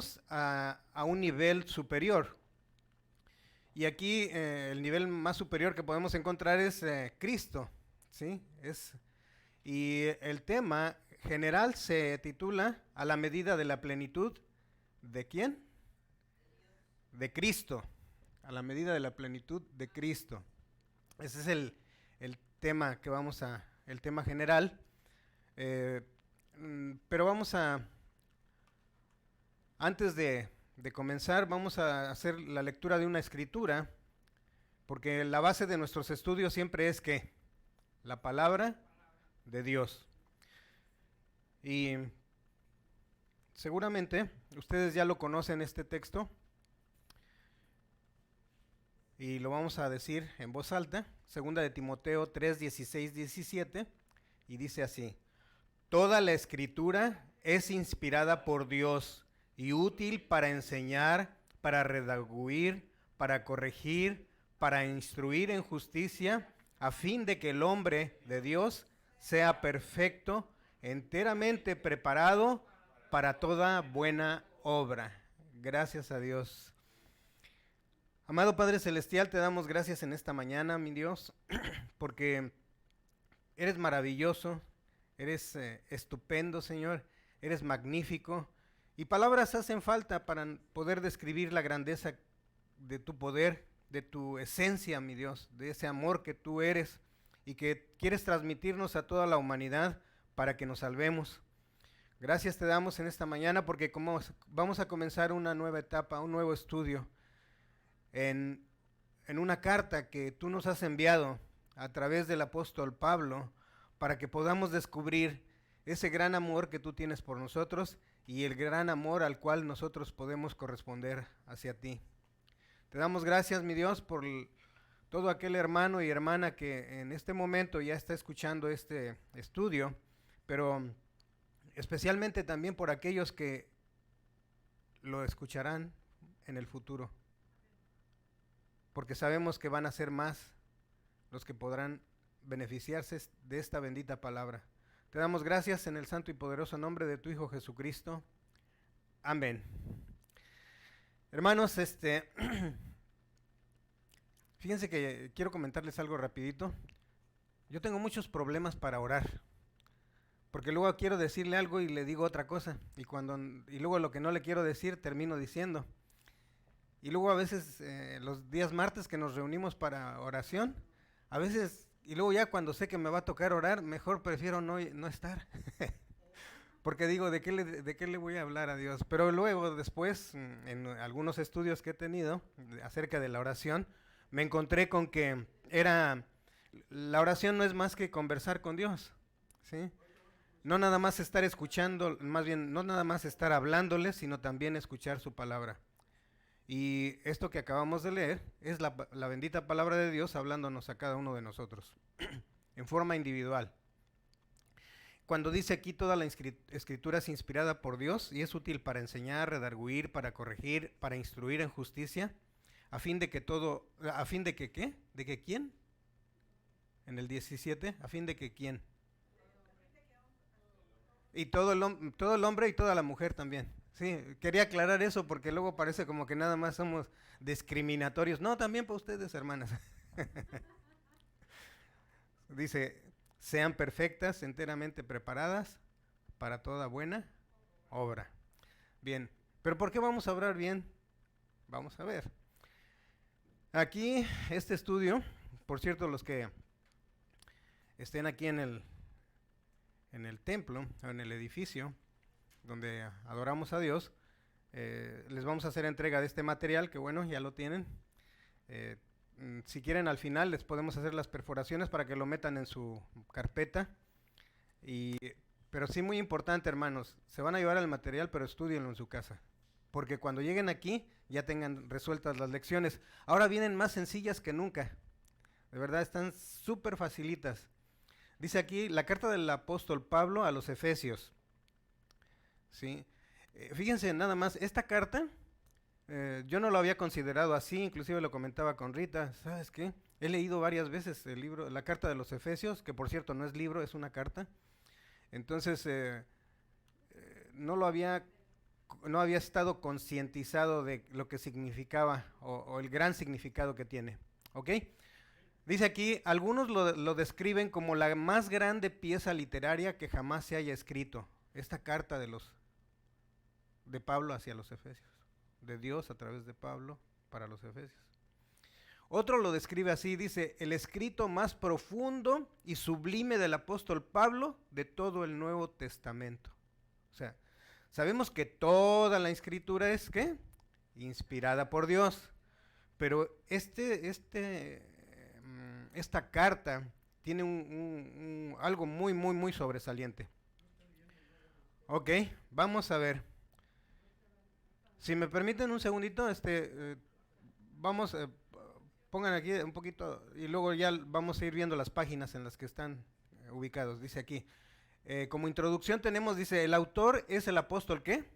pasamos a un nivel superior. Y aquí el nivel más superior que podemos encontrar es Cristo, ¿sí? Y el tema general se titula A la medida de la plenitud, ¿de quién? De Cristo, a la medida de la plenitud de Cristo. Ese es el tema que el tema general. Pero antes de comenzar, vamos a hacer la lectura de una escritura, porque la base de nuestros estudios siempre es que la palabra de Dios. Y seguramente ustedes ya lo conocen este texto, y lo vamos a decir en voz alta, 2 de Timoteo 3, 16, 17, y dice así: Toda la escritura es inspirada por Dios y útil para enseñar, para redarguir, para corregir, para instruir en justicia, a fin de que el hombre de Dios sea perfecto, enteramente preparado para toda buena obra. Gracias a Dios. Amado Padre Celestial, te damos gracias en esta mañana, mi Dios, porque eres maravilloso, eres estupendo, Señor, eres magnífico, y palabras hacen falta para poder describir la grandeza de tu poder, de tu esencia, mi Dios, de ese amor que tú eres y que quieres transmitirnos a toda la humanidad para que nos salvemos. Gracias te damos en esta mañana porque como vamos a comenzar una nueva etapa, un nuevo estudio en una carta que tú nos has enviado a través del apóstol Pablo, para que podamos descubrir ese gran amor que tú tienes por nosotros y el gran amor al cual nosotros podemos corresponder hacia ti. Te damos gracias, mi Dios, por todo aquel hermano y hermana que en este momento ya está escuchando este estudio, pero especialmente también por aquellos que lo escucharán en el futuro, porque sabemos que van a ser más los que podrán beneficiarse de esta bendita palabra. Te damos gracias en el santo y poderoso nombre de tu Hijo Jesucristo. Amén. Hermanos, fíjense que quiero comentarles algo rapidito. Yo tengo muchos problemas para orar, porque luego quiero decirle algo y le digo otra cosa, y luego lo que no le quiero decir termino diciendo. Y luego a veces los días martes que nos reunimos para oración, a veces, y luego ya cuando sé que me va a tocar orar, mejor prefiero no estar. Porque digo, ¿de qué le voy a hablar a Dios? Pero luego después, en algunos estudios que he tenido acerca de la oración, me encontré con que la oración no es más que conversar con Dios, ¿sí? No nada más estar escuchando, más bien, no nada más estar hablándole, sino también escuchar su palabra. Y esto que acabamos de leer es la bendita palabra de Dios hablándonos a cada uno de nosotros, en forma individual. Cuando dice aquí toda la escritura es inspirada por Dios y es útil para enseñar, redarguir, para corregir, para instruir en justicia, a fin de que ¿qué? ¿De que quién? En el 17, a fin de que quién. Y todo el hombre y toda la mujer también. Sí, quería aclarar eso porque luego parece como que nada más somos discriminatorios. No, también para ustedes, hermanas. Dice, sean perfectas, enteramente preparadas para toda buena obra. Bien, pero ¿por qué vamos a obrar bien? Vamos a ver. Aquí, este estudio, por cierto, los que estén aquí en el templo, o en el edificio, donde adoramos a Dios, les vamos a hacer entrega de este material, que bueno, ya lo tienen. Si quieren al final les podemos hacer las perforaciones para que lo metan en su carpeta. Pero sí, muy importante, hermanos, se van a llevar el material, pero estúdienlo en su casa, porque cuando lleguen aquí ya tengan resueltas las lecciones. Ahora vienen más sencillas que nunca, de verdad están súper facilitas. Dice aquí la carta del apóstol Pablo a los Efesios. ¿Sí? Fíjense nada más, esta carta yo no lo había considerado así, inclusive lo comentaba con Rita. ¿Sabes qué? He leído varias veces el libro, la carta de los Efesios, que por cierto no es libro, es una carta. Entonces no lo había no había estado concientizado de lo que significaba o el gran significado que tiene. ¿Ok? Dice aquí, algunos lo describen como la más grande pieza literaria que jamás se haya escrito. Esta carta de Pablo hacia los Efesios, de Dios a través de Pablo para los Efesios. Otro lo describe así, dice, el escrito más profundo y sublime del apóstol Pablo de todo el Nuevo Testamento. O sea, sabemos que toda la escritura es, ¿qué? Inspirada por Dios. Pero esta carta tiene algo muy, muy, muy sobresaliente. Ok, vamos a ver. Si me permiten un segundito, vamos, pongan aquí un poquito y luego ya vamos a ir viendo las páginas en las que están ubicados. Dice aquí, como introducción tenemos, dice, el autor es el apóstol, ¿qué?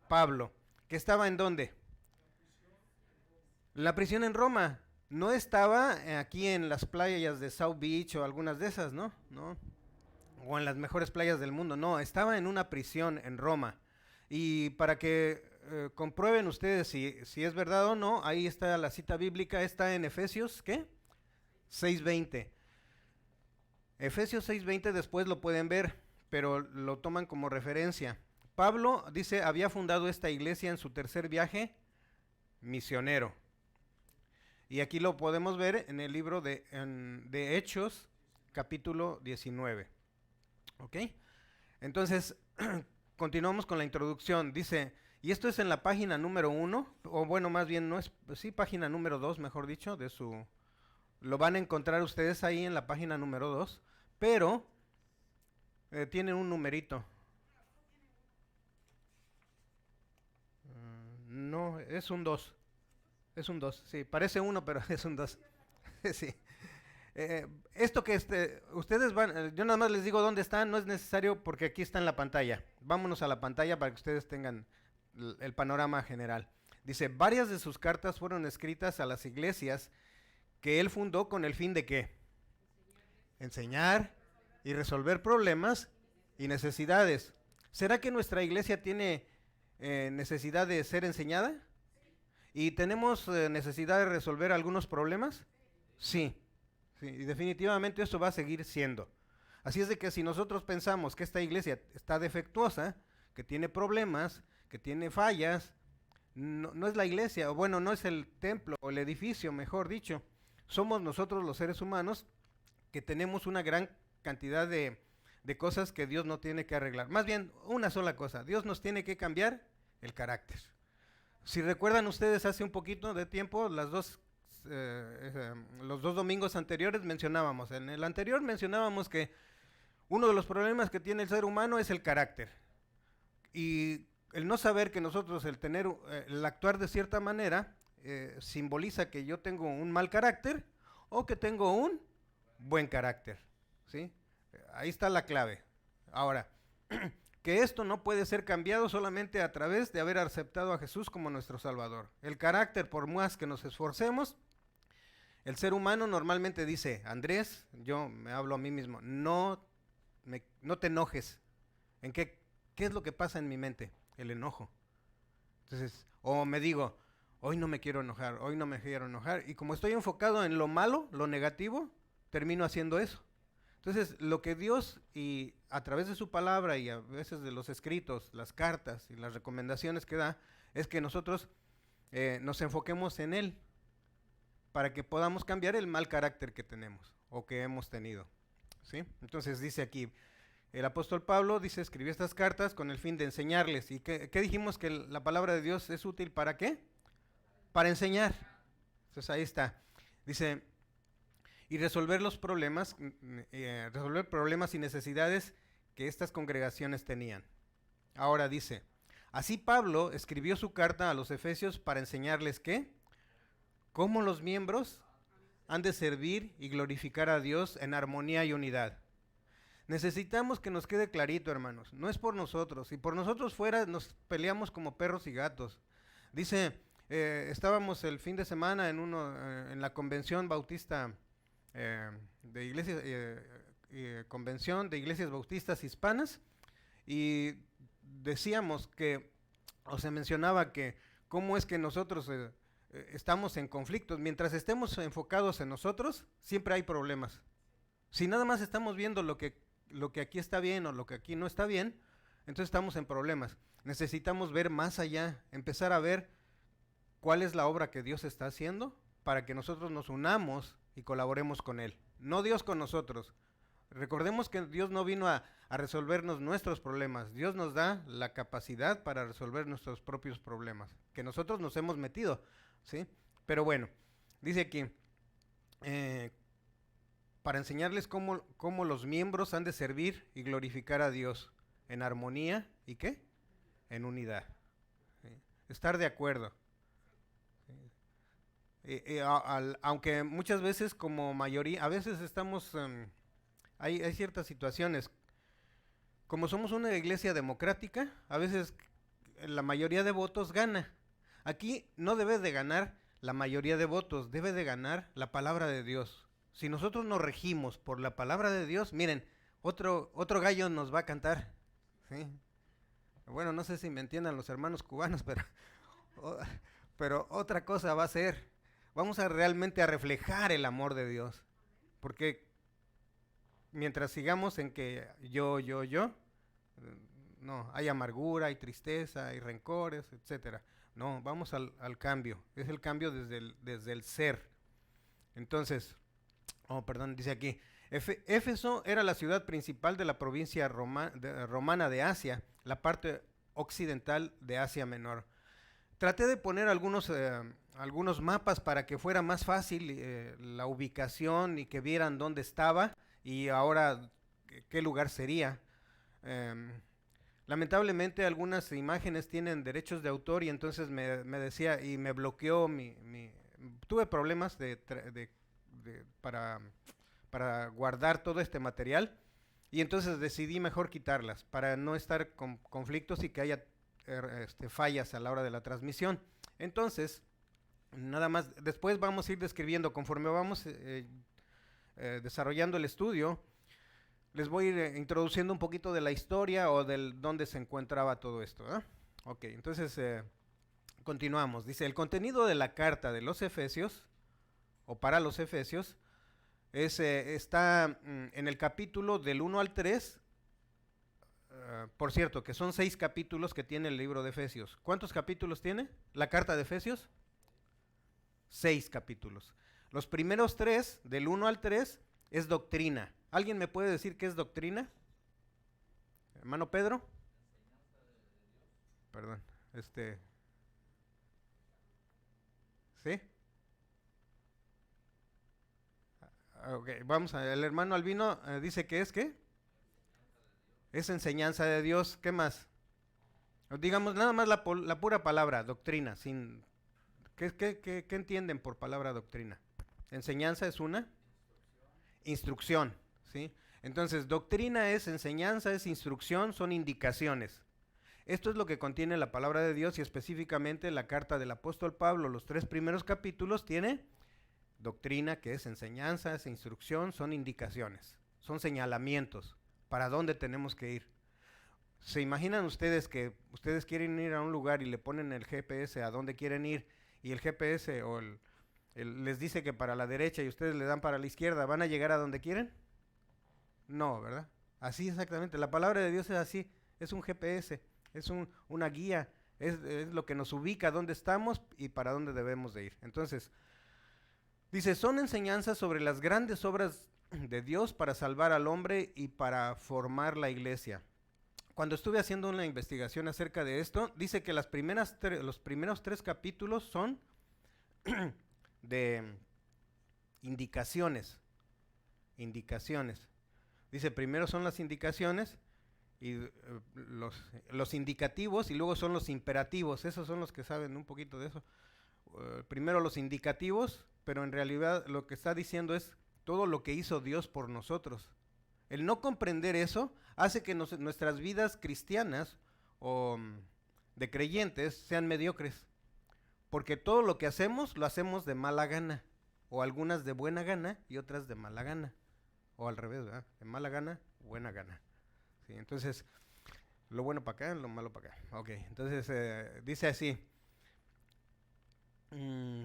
Pablo. ¿Que estaba en dónde? La prisión en Roma. No estaba aquí en las playas de South Beach o algunas de esas, ¿no? No. O en las mejores playas del mundo. No, estaba en una prisión en Roma. Y para que comprueben ustedes si es verdad o no, ahí está la cita bíblica, está en Efesios, ¿qué? 6:20. Efesios 6:20 después lo pueden ver, pero lo toman como referencia. Pablo, dice, había fundado esta iglesia en su tercer viaje misionero. Y aquí lo podemos ver en el libro de Hechos, capítulo 19. ¿Ok? Entonces, continuamos con la introducción. Dice, y esto es en la página número 1, o bueno, más bien no es, sí, página número 2, mejor dicho, lo van a encontrar ustedes ahí en la página número 2, pero tiene un numerito. No, es un 2. Es un 2, sí, parece 1, pero es un 2. Sí. Esto que ustedes van, yo nada más les digo dónde están, no es necesario porque aquí está en la pantalla. Vámonos a la pantalla para que ustedes tengan el panorama general. Dice, varias de sus cartas fueron escritas a las iglesias que él fundó con el fin de ¿qué? Enseñar y resolver problemas y necesidades. ¿Será que nuestra iglesia tiene necesidad de ser enseñada? ¿Y tenemos necesidad de resolver algunos problemas? Sí, sí, y definitivamente eso va a seguir siendo. Así es de que si nosotros pensamos que esta iglesia está defectuosa, que tiene problemas, que tiene fallas, no es la iglesia, o bueno, no es el templo o el edificio, mejor dicho. Somos nosotros los seres humanos que tenemos una gran cantidad de cosas que Dios no tiene que arreglar. Más bien, una sola cosa, Dios nos tiene que cambiar el carácter. Si recuerdan ustedes hace un poquito de tiempo, los dos domingos anteriores mencionábamos, en el anterior mencionábamos que uno de los problemas que tiene el ser humano es el carácter. Y el no saber que nosotros, el actuar de cierta manera, simboliza que yo tengo un mal carácter o que tengo un buen carácter. ¿Sí? Ahí está la clave. Ahora, que esto no puede ser cambiado solamente a través de haber aceptado a Jesús como nuestro Salvador. El carácter, por más que nos esforcemos, el ser humano normalmente dice, Andrés, yo me hablo a mí mismo, no te enojes. ¿Qué es lo que pasa en mi mente? El enojo. Entonces, o me digo, hoy no me quiero enojar, hoy no me quiero enojar. Y como estoy enfocado en lo malo, lo negativo, termino haciendo eso. Entonces, lo que Dios, y a través de su palabra y a veces de los escritos, las cartas y las recomendaciones que da, es que nosotros nos enfoquemos en Él para que podamos cambiar el mal carácter que tenemos o que hemos tenido. ¿Sí? Entonces dice aquí, el apóstol Pablo dice, escribió estas cartas con el fin de enseñarles. ¿Y qué dijimos? Que la palabra de Dios es útil ¿para qué? Para enseñar. Entonces ahí está. Dice, y resolver los problemas, resolver problemas y necesidades que estas congregaciones tenían. Ahora dice, así Pablo escribió su carta a los Efesios para enseñarles ¿qué? Cómo los miembros han de servir y glorificar a Dios en armonía y unidad. Necesitamos que nos quede clarito, hermanos, no es por nosotros, si por nosotros fuera nos peleamos como perros y gatos. Dice, estábamos el fin de semana en la convención bautista de iglesias, convención de iglesias bautistas hispanas, y decíamos que o se mencionaba que cómo es que nosotros estamos en conflictos. Mientras estemos enfocados en nosotros, siempre hay problemas. Si nada más estamos viendo lo que aquí está bien o lo que aquí no está bien, entonces estamos en problemas. Necesitamos ver más allá, empezar a ver cuál es la obra que Dios está haciendo para que nosotros nos unamos y colaboremos con Él. No Dios con nosotros. Recordemos que Dios no vino a resolvernos nuestros problemas. Dios nos da la capacidad para resolver nuestros propios problemas, que nosotros nos hemos metido, ¿sí? Pero bueno, dice aquí, para enseñarles cómo los miembros han de servir y glorificar a Dios en armonía y ¿qué? En unidad. ¿Sí? Estar de acuerdo. Aunque muchas veces como mayoría, a veces estamos, hay ciertas situaciones, como somos una iglesia democrática, a veces la mayoría de votos gana. Aquí no debe de ganar la mayoría de votos, debe de ganar la palabra de Dios. Si nosotros nos regimos por la palabra de Dios, miren, otro gallo nos va a cantar, ¿sí? Bueno, no sé si me entiendan los hermanos cubanos, pero otra cosa va a ser, vamos a realmente a reflejar el amor de Dios, porque mientras sigamos en que yo, no, hay amargura, hay tristeza, hay rencores, etcétera. No, vamos al cambio, es el cambio desde el ser. Entonces, perdón, dice aquí, Éfeso era la ciudad principal de la provincia romana de Asia, la parte occidental de Asia Menor. Traté de poner algunos mapas para que fuera más fácil la ubicación y que vieran dónde estaba y ahora qué lugar sería. Lamentablemente algunas imágenes tienen derechos de autor y entonces me decía y me bloqueó tuve problemas para guardar todo este material y entonces decidí mejor quitarlas para no estar con conflictos y que haya fallas a la hora de la transmisión. Entonces, nada más, después vamos a ir describiendo, conforme vamos desarrollando el estudio, les voy a ir introduciendo un poquito de la historia o del dónde se encontraba todo esto. Ok, entonces continuamos. Dice, el contenido de la carta de los Efesios, o para los Efesios, está en el capítulo del 1 al 3. Por cierto, que son 6 capítulos que tiene el libro de Efesios. ¿Cuántos capítulos tiene la carta de Efesios? 6 capítulos. Los primeros 3, del 1 al 3, es doctrina. ¿Alguien me puede decir qué es doctrina? Hermano Pedro. Perdón, ¿sí? Ok, vamos a, el hermano Albino dice que es, ¿qué? Es enseñanza de Dios. ¿Qué más? Digamos nada más la pura palabra, doctrina, sin... ¿Qué entienden por palabra doctrina? Enseñanza es una instrucción, ¿sí? Entonces, doctrina es enseñanza, es instrucción, son indicaciones. Esto es lo que contiene la palabra de Dios y específicamente la carta del apóstol Pablo, los 3 primeros capítulos tiene doctrina, que es enseñanza, es instrucción, son indicaciones, son señalamientos para dónde tenemos que ir. ¿Se imaginan ustedes que ustedes quieren ir a un lugar y le ponen el GPS a dónde quieren ir y el GPS o les dice que para la derecha y ustedes le dan para la izquierda, ¿van a llegar a donde quieren? No, ¿verdad? Así exactamente, la palabra de Dios es así, es un GPS, es una guía, es lo que nos ubica dónde estamos y para dónde debemos de ir. Entonces, dice, son enseñanzas sobre las grandes obras de Dios para salvar al hombre y para formar la iglesia. Cuando estuve haciendo una investigación acerca de esto, dice que los primeros 3 capítulos son de indicaciones. Dice, primero son las indicaciones y los indicativos y luego son los imperativos. Esos son los que saben un poquito de eso. Primero los indicativos, pero en realidad lo que está diciendo es todo lo que hizo Dios por nosotros. El no comprender eso hace que nuestras vidas cristianas o de creyentes sean mediocres. Porque todo lo que hacemos, lo hacemos de mala gana. O algunas de buena gana y otras de mala gana. O al revés, ¿verdad? De mala gana, buena gana. ¿Sí? Entonces, Lo bueno para acá, lo malo para acá. Ok, entonces dice así. mm,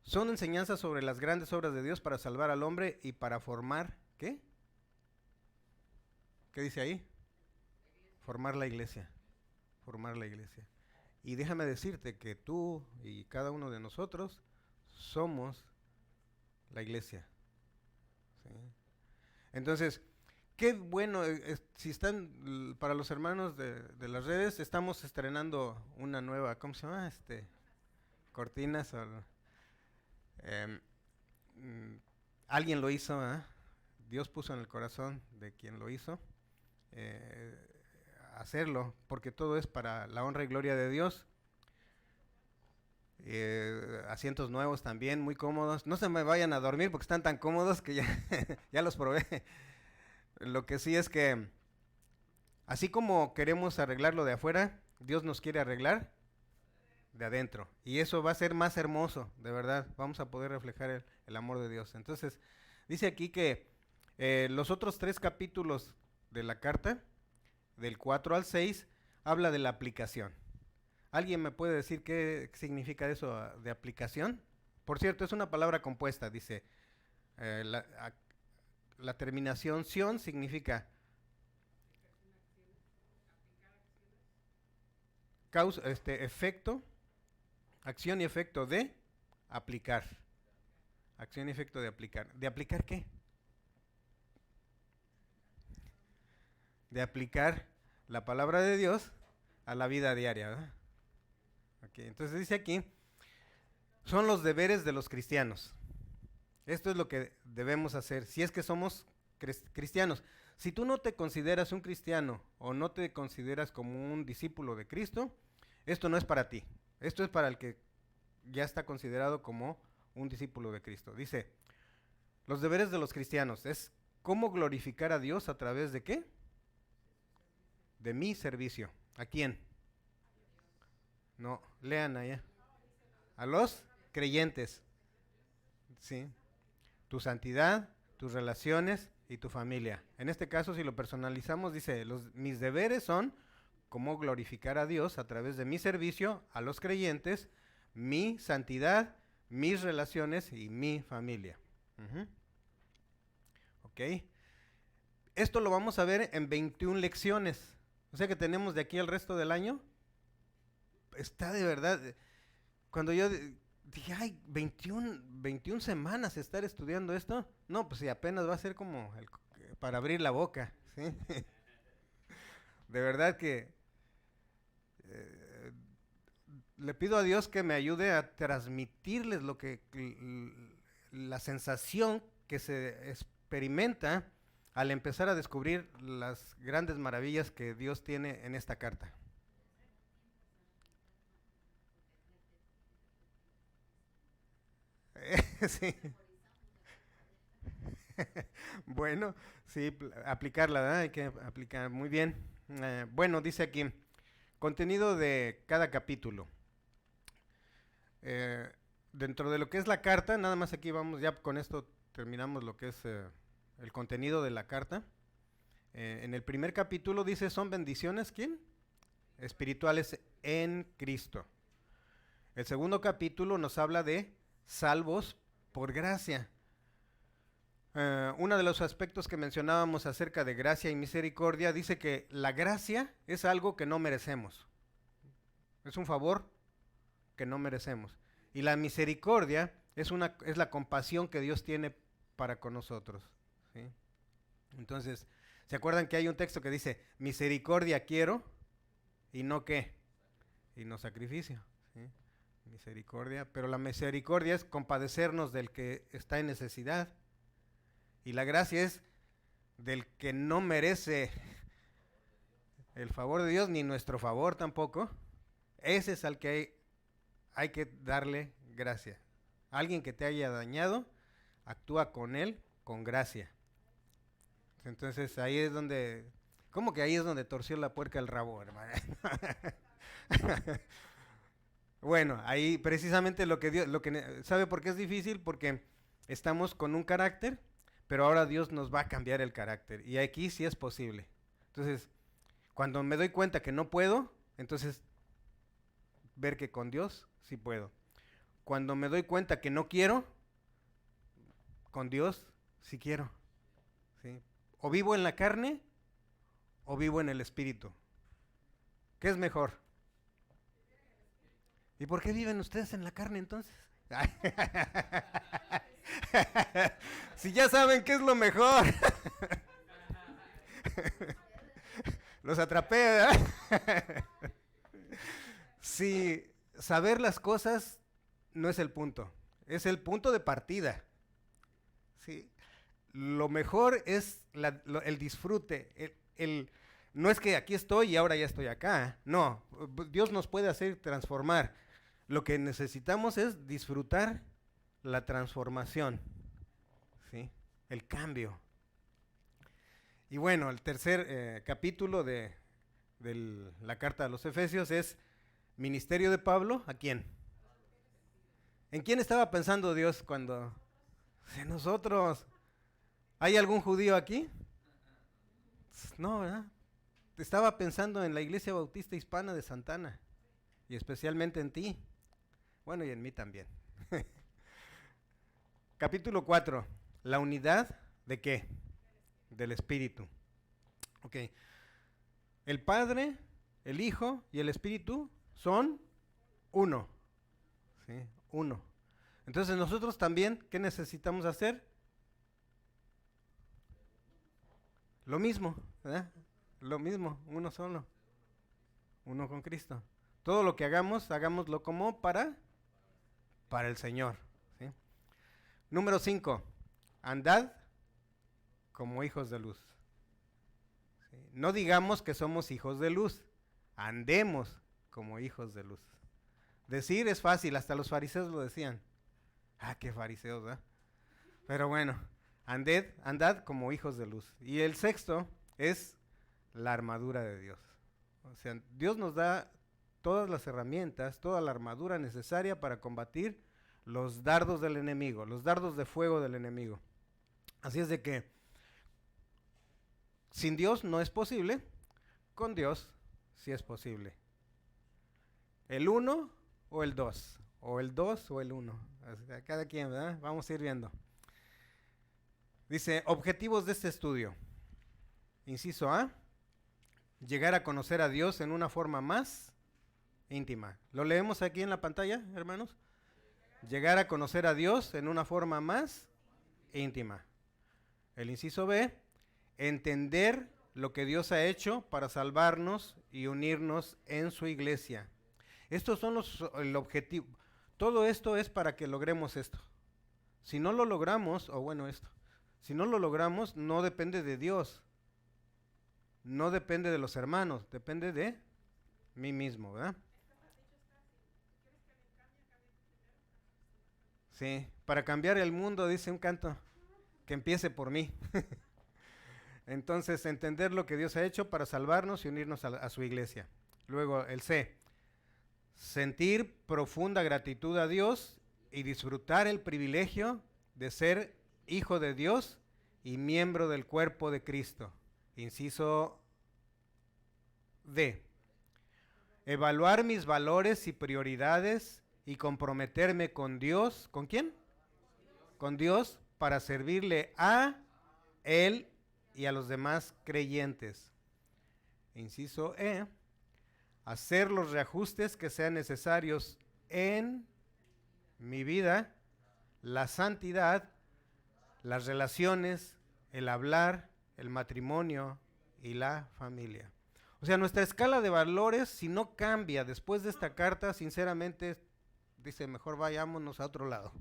Son enseñanzas sobre las grandes obras de Dios para salvar al hombre y para formar, ¿qué? ¿Qué dice ahí? Formar la iglesia. Formar la iglesia. Y déjame decirte que tú y cada uno de nosotros somos la iglesia. ¿Sí? Entonces, qué bueno, si están, para los hermanos de las redes, estamos estrenando una nueva, ¿cómo se llama? Cortinas. Em, mm, Alguien lo hizo, ¿ah? Dios puso en el corazón de quien lo hizo eh, hacerlo, porque todo es para la honra y gloria de Dios. Asientos nuevos también, muy cómodos. No se me vayan a dormir porque están tan cómodos que ya, ya los probé. Lo que sí es que, así como queremos arreglarlo de afuera, Dios nos quiere arreglar de adentro. Y eso va a ser más hermoso, de verdad. Vamos a poder reflejar el amor de Dios. Entonces, dice aquí que los otros 3 capítulos de la carta, del 4 al 6, habla de la aplicación. ¿Alguien me puede decir qué significa eso de aplicación? Por cierto, es una palabra compuesta, dice. La terminación ción significa causa, efecto, acción y efecto de aplicar. Acción y efecto de aplicar. ¿De aplicar qué? De aplicar la palabra de Dios a la vida diaria, ¿verdad? Okay, entonces dice aquí, son los deberes de los cristianos. Esto es lo que debemos hacer si es que somos cristianos. Si tú no te consideras un cristiano o no te consideras como un discípulo de Cristo, esto no es para ti. Esto es para el que ya está considerado como un discípulo de Cristo. Dice, los deberes de los cristianos es cómo glorificar a Dios a través de qué? De mi servicio. ¿A quién? No, lean allá. A los creyentes. Sí. Tu santidad, tus relaciones y tu familia. En este caso, si lo personalizamos, dice, mis deberes son cómo glorificar a Dios a través de mi servicio a los creyentes, mi santidad, mis relaciones y mi familia. Ok. Esto lo vamos a ver en 21 lecciones. O sea que tenemos de aquí al resto del año. Está de verdad. Cuando yo dije, ay, 21 semanas estar estudiando esto. No, pues si apenas va a ser como para abrir la boca. ¿Sí? De verdad que le pido a Dios que me ayude a transmitirles la sensación que se experimenta al empezar a descubrir las grandes maravillas que Dios tiene en esta carta. Sí. Bueno, sí, aplicarla, ¿verdad? Hay que aplicar muy bien. Bueno, dice aquí, contenido de cada capítulo. Dentro de lo que es la carta, nada más aquí vamos, ya con esto terminamos lo que es el contenido de la carta. En el primer capítulo dice, son bendiciones, ¿quién? Espirituales en Cristo. El segundo capítulo nos habla de salvos por gracia. Uno de los aspectos que mencionábamos acerca de gracia y misericordia dice que la gracia es algo que no merecemos. Es un favor que no merecemos. Y la misericordia es la compasión que Dios tiene para con nosotros. ¿Sí? Entonces, ¿se acuerdan que hay un texto que dice, misericordia quiero y no qué? Y no sacrificio. ¿Sí? Misericordia, pero la misericordia es compadecernos del que está en necesidad. Y la gracia es del que no merece el favor de Dios, ni nuestro favor tampoco. Ese es al que hay que darle gracia. Alguien que te haya dañado, actúa con él con gracia. Entonces ahí es donde, ¿cómo que ahí es donde torció la puerca el rabo, hermano? Bueno, ahí precisamente lo que Dios, ¿sabe por qué es difícil? Porque estamos con un carácter, pero ahora Dios nos va a cambiar el carácter. Y aquí sí es posible. Entonces, Cuando me doy cuenta que no puedo, entonces ver que con Dios sí puedo. Cuando me doy cuenta que no quiero, con Dios sí quiero. ¿Sí? O vivo en la carne o vivo en el espíritu. ¿Qué es mejor? ¿Y por qué viven ustedes en la carne entonces? Si ya saben qué es lo mejor. Los atrapé, ¿verdad? Sí, saber las cosas no es el punto, es el punto de partida. Sí. Lo mejor es el disfrute, no es que aquí estoy y ahora ya estoy acá, no, Dios nos puede hacer transformar. Lo que necesitamos es disfrutar la transformación, ¿sí? El cambio. Y bueno, el tercer capítulo de la carta a los Efesios es ministerio de Pablo, ¿a quién? ¿En quién estaba pensando Dios cuando? En nosotros. ¿Hay algún judío aquí? No, ¿verdad? Estaba pensando en la Iglesia Bautista Hispana de Santana, y especialmente en ti. Bueno, y en mí también. Capítulo 4. La unidad ¿de qué? Del Espíritu. Ok. El Padre, el Hijo y el Espíritu son uno. ¿Sí? Uno. Entonces nosotros también, ¿qué necesitamos hacer? Lo mismo, ¿verdad? Lo mismo, uno solo. Uno con Cristo. Todo lo que hagamos, hagámoslo como para el Señor. ¿Sí? Número 5. Andad como hijos de luz. ¿Sí? No digamos que somos hijos de luz, andemos como hijos de luz. Decir es fácil, hasta los fariseos lo decían. Ah, qué fariseos, ¿verdad? Pero bueno, andad como hijos de luz. Y el sexto es la armadura de Dios. O sea, Dios nos da todas las herramientas, toda la armadura necesaria para combatir los dardos del enemigo, los dardos de fuego del enemigo. Así es de que sin Dios no es posible, con Dios sí es posible. El 1 o el 2, o el 2 o el 1, cada quien, ¿verdad? Vamos a ir viendo. Dice, objetivos de este estudio. Inciso A, llegar a conocer a Dios en una forma más íntima. ¿Lo leemos aquí en la pantalla, hermanos? Llegar a conocer a Dios en una forma más íntima. El inciso B, entender lo que Dios ha hecho para salvarnos y unirnos en su iglesia. Estos son el objetivo. Todo esto es para que logremos esto. Si no lo logramos, si no lo logramos, no depende de Dios. No depende de los hermanos, depende de mí mismo, ¿verdad? Sí, para cambiar el mundo, dice un canto, que empiece por mí. Entonces, entender lo que Dios ha hecho para salvarnos y unirnos a su iglesia. Luego, el C, sentir profunda gratitud a Dios y disfrutar el privilegio de ser hijo de Dios y miembro del cuerpo de Cristo. Inciso D, evaluar mis valores y prioridades y comprometerme con Dios. ¿Con quién? Con Dios para servirle a Él y a los demás creyentes. Inciso E, hacer los reajustes que sean necesarios en mi vida, la santidad, las relaciones, el hablar, el matrimonio y la familia. O sea, nuestra escala de valores, si no cambia después de esta carta, sinceramente, dice, mejor vayámonos a otro lado.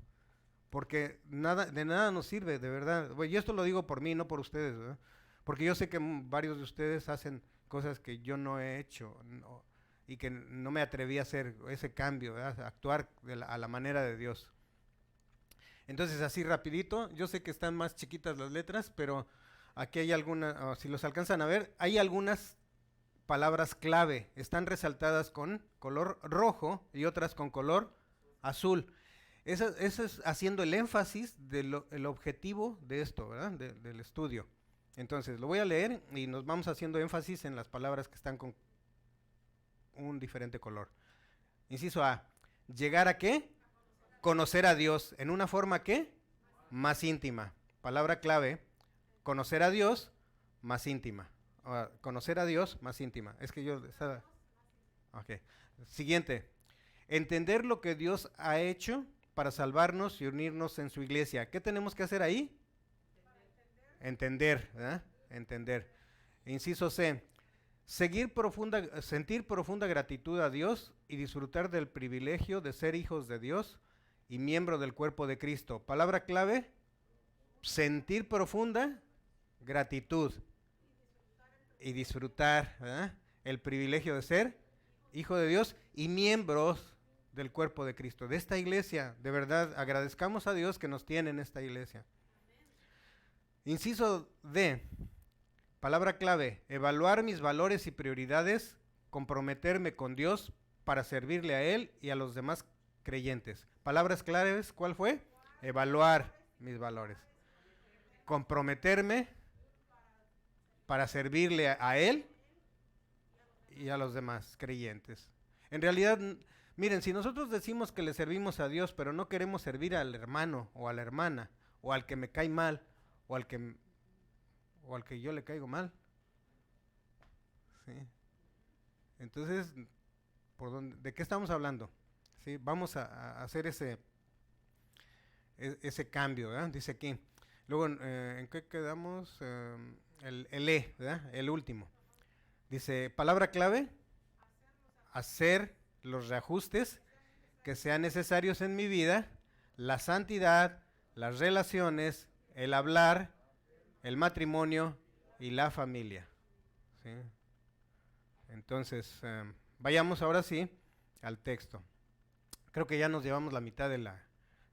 Porque de nada nos sirve, de verdad. Y esto lo digo por mí, no por ustedes, ¿verdad? Porque yo sé que varios de ustedes hacen cosas que yo no he hecho y que no me atreví a hacer ese cambio, ¿verdad? Actuar a la manera de Dios. Entonces, así rapidito, yo sé que están más chiquitas las letras, pero aquí hay algunas, si los alcanzan a ver, hay algunas palabras clave, están resaltadas con color rojo y otras con color azul. Eso es haciendo el énfasis del objetivo de esto, ¿verdad? Del estudio. Entonces, lo voy a leer y nos vamos haciendo énfasis en las palabras que están con un diferente color. Inciso A, ¿llegar a qué? Conocer a Dios. ¿En una forma qué? Más íntima. Palabra clave, conocer a Dios más íntima. Conocer a Dios más íntima. Es que yo... Ok. Siguiente. Entender lo que Dios ha hecho para salvarnos y unirnos en su iglesia. ¿Qué tenemos que hacer ahí? Entender, ¿verdad? Entender. Inciso C. Sentir profunda gratitud a Dios y disfrutar del privilegio de ser hijos de Dios y miembro del cuerpo de Cristo. Palabra clave, sentir profunda gratitud y disfrutar, ¿verdad? El privilegio de ser hijo de Dios y miembros del cuerpo de Cristo, de esta iglesia. De verdad, agradezcamos a Dios que nos tiene en esta iglesia. Inciso D, palabra clave, evaluar mis valores y prioridades, comprometerme con Dios para servirle a Él y a los demás creyentes. Palabras claves, ¿cuál fue? Evaluar mis valores. Comprometerme para servirle a Él y a los demás creyentes. En realidad, miren, si nosotros decimos que le servimos a Dios, pero no queremos servir al hermano o a la hermana, o al que me cae mal, o al que yo le caigo mal, ¿sí? Entonces, ¿de qué estamos hablando? ¿Sí? Vamos a hacer ese cambio, ¿verdad? Dice aquí. Luego, ¿en qué quedamos? El E, ¿verdad? El último. Dice, palabra clave, hacer los reajustes que sean necesarios en mi vida, la santidad, las relaciones, el hablar, el matrimonio y la familia. ¿Sí? Entonces, vayamos ahora sí al texto. Creo que ya nos llevamos la mitad de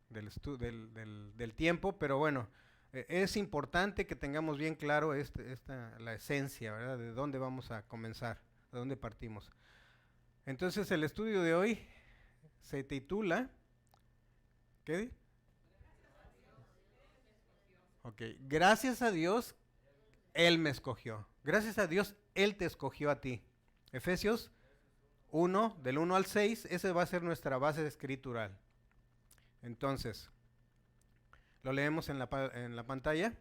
del tiempo, pero bueno, es importante que tengamos bien claro la esencia, ¿verdad? De dónde vamos a comenzar, de dónde partimos. Entonces, el estudio de hoy se titula, ¿qué? Ok, gracias a Dios, Él me escogió. Gracias a Dios, Él te escogió a ti. Efesios 1, del 1 al 6, esa va a ser nuestra base escritural. Entonces, lo leemos en la pantalla.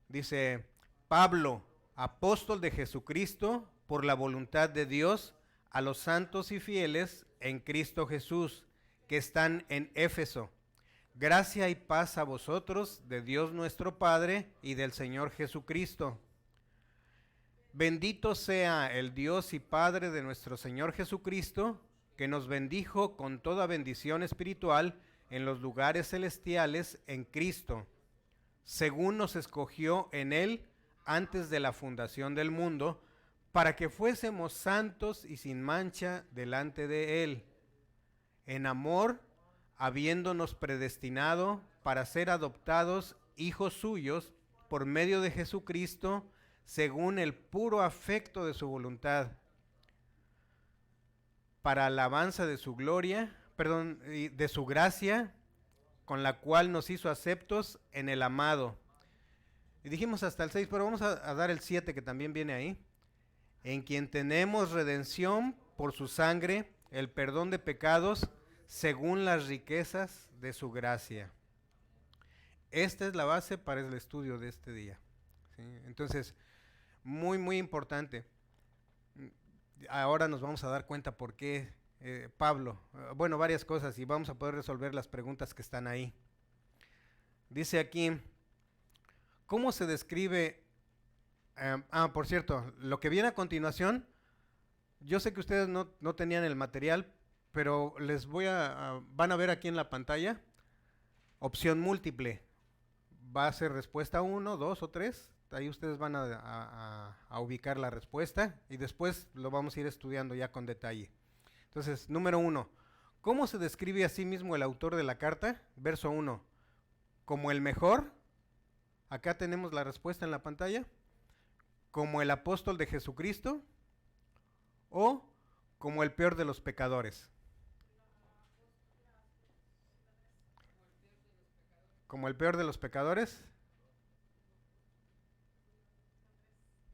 Dice, Pablo, apóstol de Jesucristo, por la voluntad de Dios, a los santos y fieles en Cristo Jesús, que están en Éfeso. Gracia y paz a vosotros, de Dios nuestro Padre y del Señor Jesucristo. Bendito sea el Dios y Padre de nuestro Señor Jesucristo, que nos bendijo con toda bendición espiritual en los lugares celestiales en Cristo, según nos escogió en Él antes de la fundación del mundo, para que fuésemos santos y sin mancha delante de Él, en amor, habiéndonos predestinado para ser adoptados hijos suyos por medio de Jesucristo, según el puro afecto de su voluntad, para alabanza de su gloria, de su gracia, con la cual nos hizo aceptos en el amado. Y dijimos hasta el 6, pero vamos a dar el 7 que también viene ahí. En quien tenemos redención por su sangre, el perdón de pecados, según las riquezas de su gracia. Esta es la base para el estudio de este día. ¿Sí? Entonces, muy, muy importante. Ahora nos vamos a dar cuenta por qué Pablo, bueno, varias cosas, y vamos a poder resolver las preguntas que están ahí. Dice aquí, ¿cómo se describe? Por cierto, lo que viene a continuación, yo sé que ustedes no tenían el material, pero les van a ver aquí en la pantalla, opción múltiple. Va a ser respuesta 1, 2 o 3. Ahí ustedes van a ubicar la respuesta y después lo vamos a ir estudiando ya con detalle. Entonces, número 1. ¿Cómo se describe a sí mismo el autor de la carta? Verso 1. Como el mejor. Acá tenemos la respuesta en la pantalla. Como el apóstol de Jesucristo. O como el peor de los pecadores. Como el peor de los pecadores.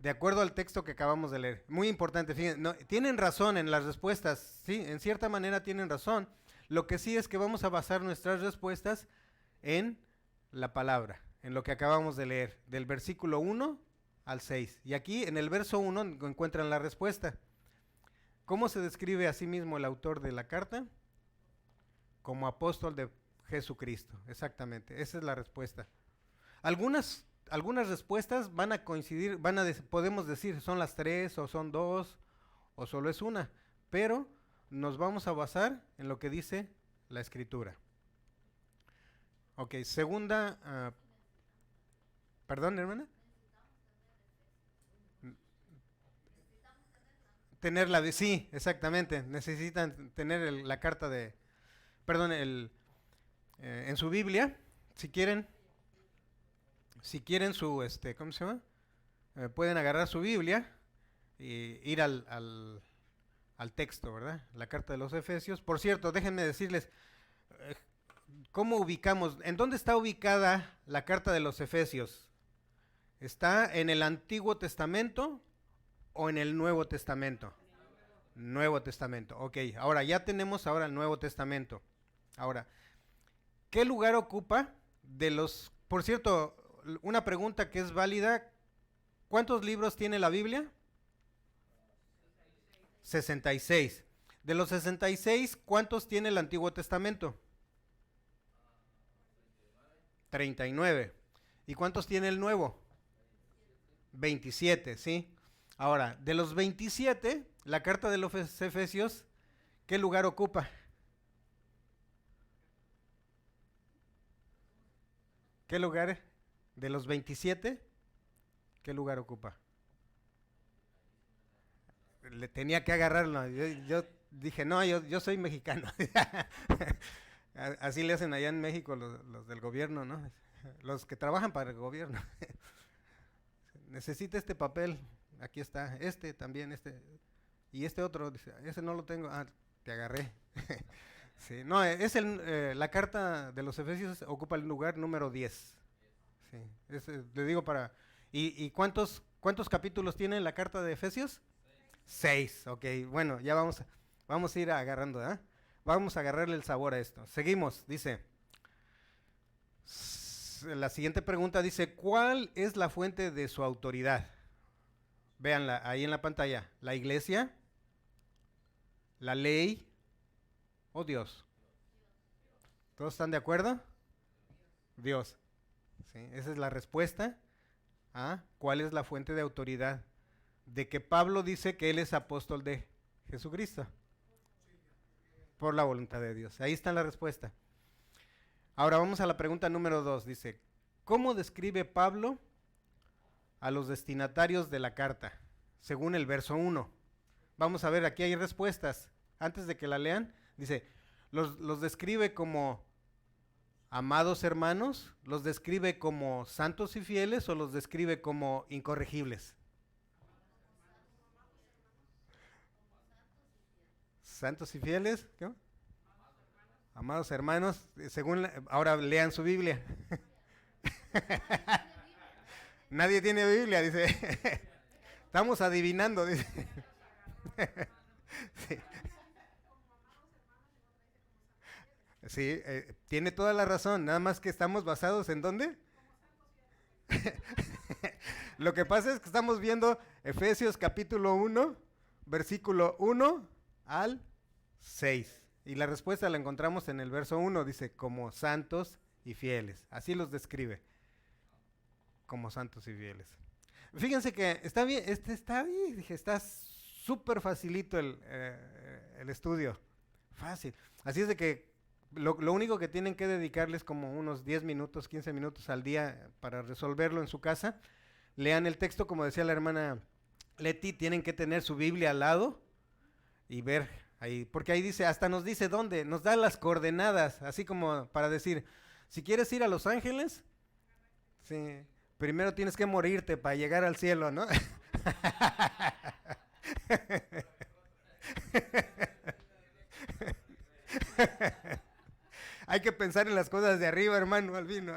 de acuerdo al texto que acabamos de leer. Muy importante, fíjense, no, tienen razón en las respuestas, sí, en cierta manera tienen razón. Lo que sí es que vamos a basar nuestras respuestas en la palabra, en lo que acabamos de leer, del versículo 1 al 6. Y aquí en el verso 1 encuentran la respuesta. ¿Cómo se describe a sí mismo el autor de la carta? Como apóstol de Jesucristo, exactamente, esa es la respuesta. Algunas respuestas van a coincidir, podemos decir son las 3 o son 2 o solo es una, pero nos vamos a basar en lo que dice la Escritura. Ok, segunda, perdón, hermana. Tenerla, sí, exactamente, necesitan tener la carta de, perdón, en su Biblia, si quieren su, ¿cómo se llama? Pueden agarrar su Biblia y ir al texto, ¿verdad? La carta de los Efesios. Por cierto, déjenme decirles, ¿cómo ubicamos? ¿En dónde está ubicada la carta de los Efesios? ¿Está en el Antiguo Testamento o en el Nuevo Testamento? Nuevo Testamento, ok. Ahora, ya tenemos ahora el Nuevo Testamento. Ahora, ¿qué lugar ocupa de los... Por cierto, una pregunta que es válida, ¿cuántos libros tiene la Biblia? 66. De los 66, ¿cuántos tiene el Antiguo Testamento? 39. ¿Y cuántos tiene el Nuevo? 27, ¿sí? Ahora, de los 27, la carta de los Efesios, ¿qué lugar ocupa? ¿Qué lugar de los 27? ¿Qué lugar ocupa? Le tenía que agarrarlo. Yo dije, no, yo soy mexicano. Así le hacen allá en México los del gobierno, ¿no? Los que trabajan para el gobierno. Necesita este papel, aquí está, este también, y este otro, dice, ese no lo tengo, te agarré. Sí, no, la carta de los Efesios ocupa el lugar número 10. Sí, le digo ¿y cuántos capítulos tiene la carta de Efesios? 6, ok, bueno, ya vamos a ir agarrando, ¿eh? Vamos a agarrarle el sabor a esto. Seguimos, dice, la siguiente pregunta dice, ¿cuál es la fuente de su autoridad? Véanla ahí en la pantalla, ¿la iglesia, la ley o Dios? ¿Todos están de acuerdo? Dios. ¿Sí? Esa es la respuesta a cuál es la fuente de autoridad de que Pablo dice que él es apóstol de Jesucristo. Por la voluntad de Dios. Ahí está la respuesta. Ahora vamos a la pregunta número 2. Dice, ¿cómo describe Pablo a los destinatarios de la carta? Según el verso 1. Vamos a ver, aquí hay respuestas. Antes de que la lean, dice, los describe como amados hermanos, los describe como santos y fieles o los describe como incorregibles. Santos y fieles, ¿qué? Amados hermanos, ahora lean su Biblia. Nadie tiene Biblia, dice. Estamos adivinando, dice. Sí, sí, tiene toda la razón, nada más que estamos basados en ¿dónde? Lo que pasa es que estamos viendo Efesios capítulo 1, versículo 1 al 6. Y la respuesta la encontramos en el verso 1, dice, como santos y fieles. Así los describe, como santos y fieles. Fíjense que está bien, dije, está súper facilito el estudio. Fácil. Así es de que lo único que tienen que dedicarles como unos 10 minutos, 15 minutos al día para resolverlo en su casa. Lean el texto, como decía la hermana Leti, tienen que tener su Biblia al lado y ver ahí, porque ahí dice, hasta nos dice dónde, nos da las coordenadas, así como para decir, si quieres ir a Los Ángeles, sí, primero tienes que morirte para llegar al cielo, ¿no? Hay que pensar en las cosas de arriba, hermano Albino.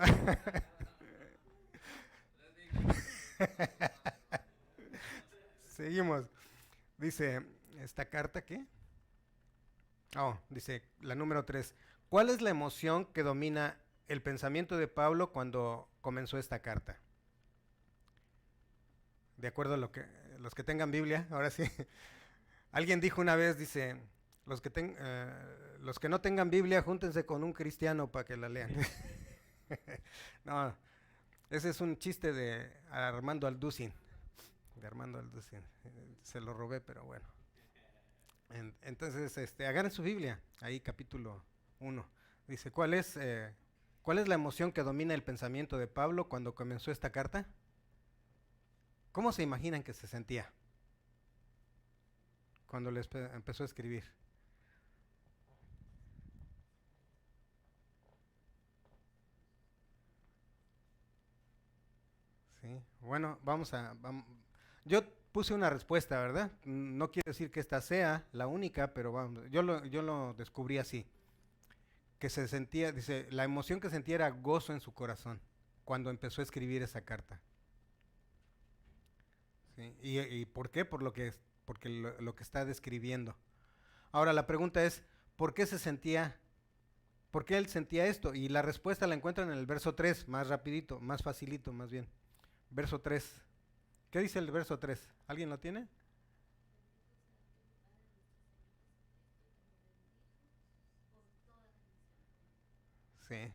Seguimos. Dice, ¿esta carta qué? Oh, dice la número 3. ¿Cuál es la emoción que domina el pensamiento de Pablo cuando comenzó esta carta? De acuerdo a los que tengan Biblia, ahora sí. Alguien dijo una vez, dice, los que no tengan Biblia, júntense con un cristiano para que la lean. No, ese es un chiste de Armando Alducin. De Armando Alducin. Se lo robé, pero bueno. Entonces, agarren su Biblia, ahí capítulo 1. Dice, ¿cuál es la emoción que domina el pensamiento de Pablo cuando comenzó esta carta? ¿Cómo se imaginan que se sentía cuando empezó a escribir? Sí, bueno, yo puse una respuesta, ¿verdad? No quiere decir que esta sea la única, pero vamos, yo lo descubrí así, que se sentía, dice, la emoción que sentía era gozo en su corazón cuando empezó a escribir esa carta. ¿Sí? ¿Y por qué? Porque lo que está describiendo. Ahora la pregunta es, ¿por qué por qué él sentía esto? Y la respuesta la encuentran en el verso 3, más rapidito, más facilito más bien. Verso 3. ¿Qué dice el verso 3? ¿Alguien lo tiene? Sí.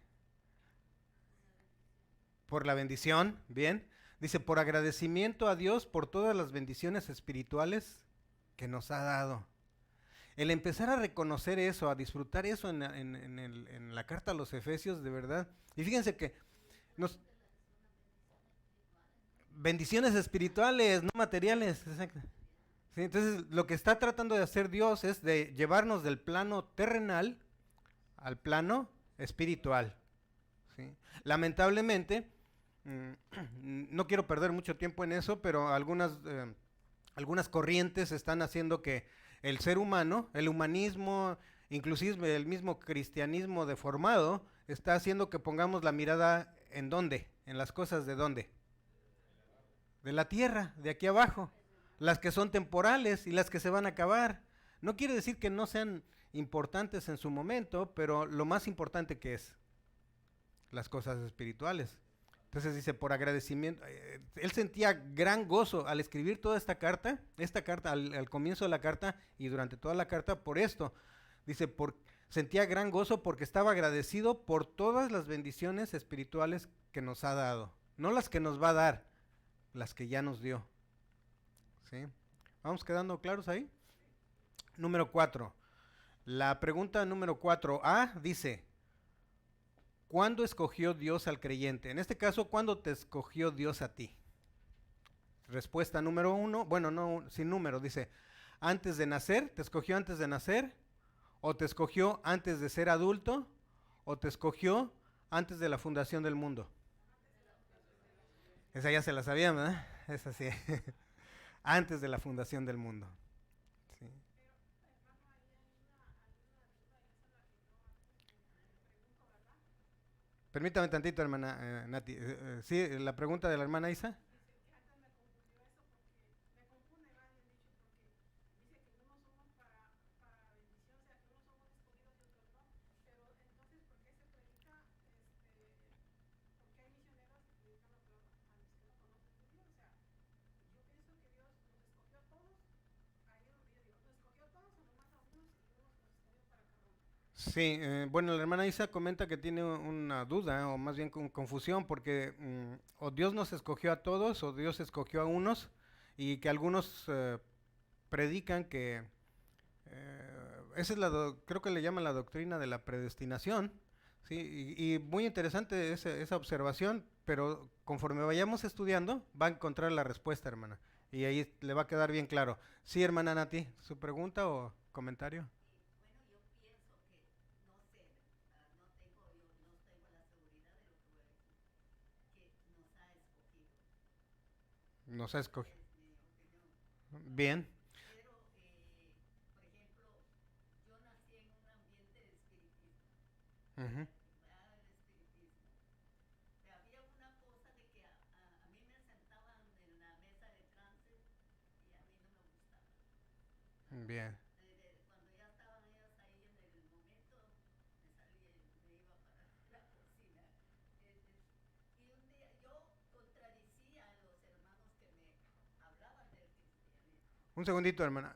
Por la bendición, bien. Dice, por agradecimiento a Dios por todas las bendiciones espirituales que nos ha dado. El empezar a reconocer eso, a disfrutar eso en la carta a los Efesios, de verdad. Y fíjense que nos bendiciones espirituales, no materiales, exacto. Sí, entonces, lo que está tratando de hacer Dios es de llevarnos del plano terrenal al plano espiritual. ¿Sí? Lamentablemente, no quiero perder mucho tiempo en eso, pero algunas corrientes están haciendo que el ser humano, el humanismo, inclusive el mismo cristianismo deformado, está haciendo que pongamos la mirada en dónde, en las cosas de dónde, de la tierra, de aquí abajo, las que son temporales y las que se van a acabar. No quiere decir que no sean importantes en su momento, pero lo más importante que es las cosas espirituales. Entonces dice, por agradecimiento, él sentía gran gozo al escribir toda esta carta al comienzo de la carta y durante toda la carta por esto. Dice, sentía gran gozo porque estaba agradecido por todas las bendiciones espirituales que nos ha dado. No las que nos va a dar, las que ya nos dio. ¿Sí? ¿Vamos quedando claros ahí? Número 4. La pregunta número 4A dice, ¿cuándo escogió Dios al creyente? En este caso, ¿cuándo te escogió Dios a ti? Respuesta número 1, bueno, no, sin número, dice, antes de nacer, ¿te escogió antes de nacer? ¿O te escogió antes de ser adulto? ¿O te escogió antes de la fundación del mundo? Esa ya se la sabía, ¿verdad? Esa sí. Antes de la fundación del mundo. Sí. Permítame tantito, hermana Nati. Sí, la pregunta de la hermana Isa. Sí, bueno, la hermana Isa comenta que tiene una duda, o más bien confusión, porque o Dios nos escogió a todos, o Dios escogió a unos, y que algunos predican que, esa es creo que le llaman la doctrina de la predestinación, ¿sí? Y muy interesante esa observación, pero conforme vayamos estudiando, va a encontrar la respuesta, hermana, y ahí le va a quedar bien claro. Sí, hermana Nati, ¿su pregunta o comentario? Nos ha escogido. Bien. Ujú. Un segundito, hermana.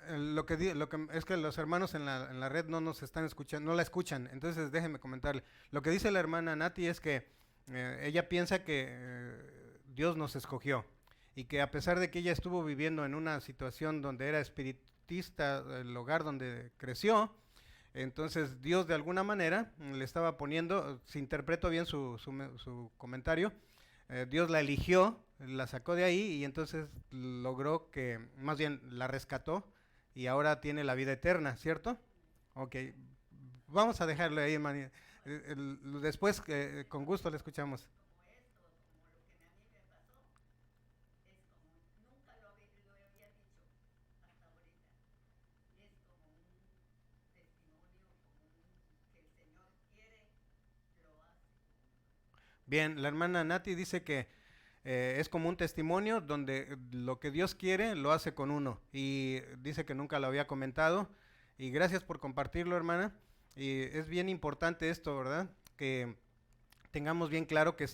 Es que los hermanos en la red no nos están escuchando, no la escuchan. Entonces déjenme comentarle. Lo que dice la hermana Nati es que ella piensa que Dios nos escogió y que a pesar de que ella estuvo viviendo en una situación donde era espiritista, el hogar donde creció, entonces Dios de alguna manera le estaba poniendo, si interpreto bien su comentario, Dios la eligió, la sacó de ahí y entonces logró que, más bien la rescató y ahora tiene la vida eterna, ¿cierto? Ok, vamos a dejarlo ahí, hermano. Después, con gusto le escuchamos. Bien, la hermana Nati dice que es como un testimonio donde lo que Dios quiere lo hace con uno y dice que nunca lo había comentado y gracias por compartirlo, hermana. Y es bien importante esto, ¿verdad? Que tengamos bien claro que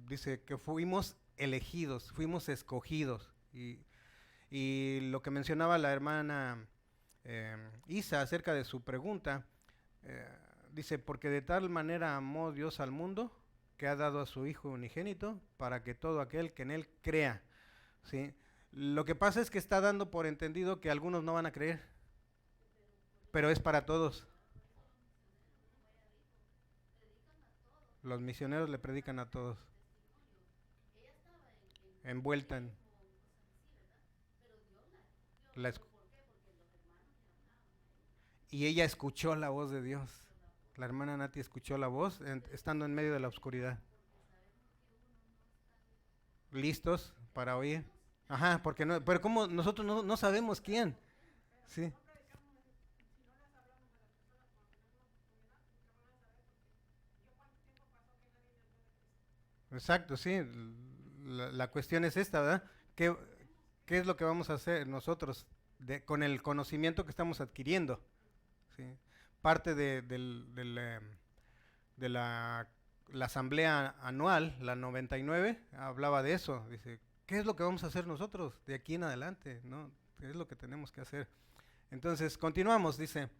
dice que fuimos elegidos, fuimos escogidos y lo que mencionaba la hermana Isa acerca de su pregunta, eh, dice, porque de tal manera amó Dios al mundo que ha dado a su Hijo unigénito para que todo aquel que en Él crea, ¿sí? Lo que pasa es que está dando por entendido que algunos no van a creer, pero es para todos. Los misioneros le predican a todos, envuelta en la y ella escuchó la voz de Dios. La hermana Nati escuchó la voz estando en medio de la oscuridad. ¿Listos para oír? Ajá, porque no, pero como nosotros no sabemos quién. Sí, exacto, sí. La cuestión es esta, ¿verdad? ¿Qué, ¿Qué es lo que vamos a hacer nosotros con el conocimiento que estamos adquiriendo? ¿Sí? Parte de la asamblea anual, la 99, hablaba de eso. Dice, ¿qué es lo que vamos a hacer nosotros de aquí en adelante? ¿No? ¿Qué es lo que tenemos que hacer? Entonces, continuamos, dice,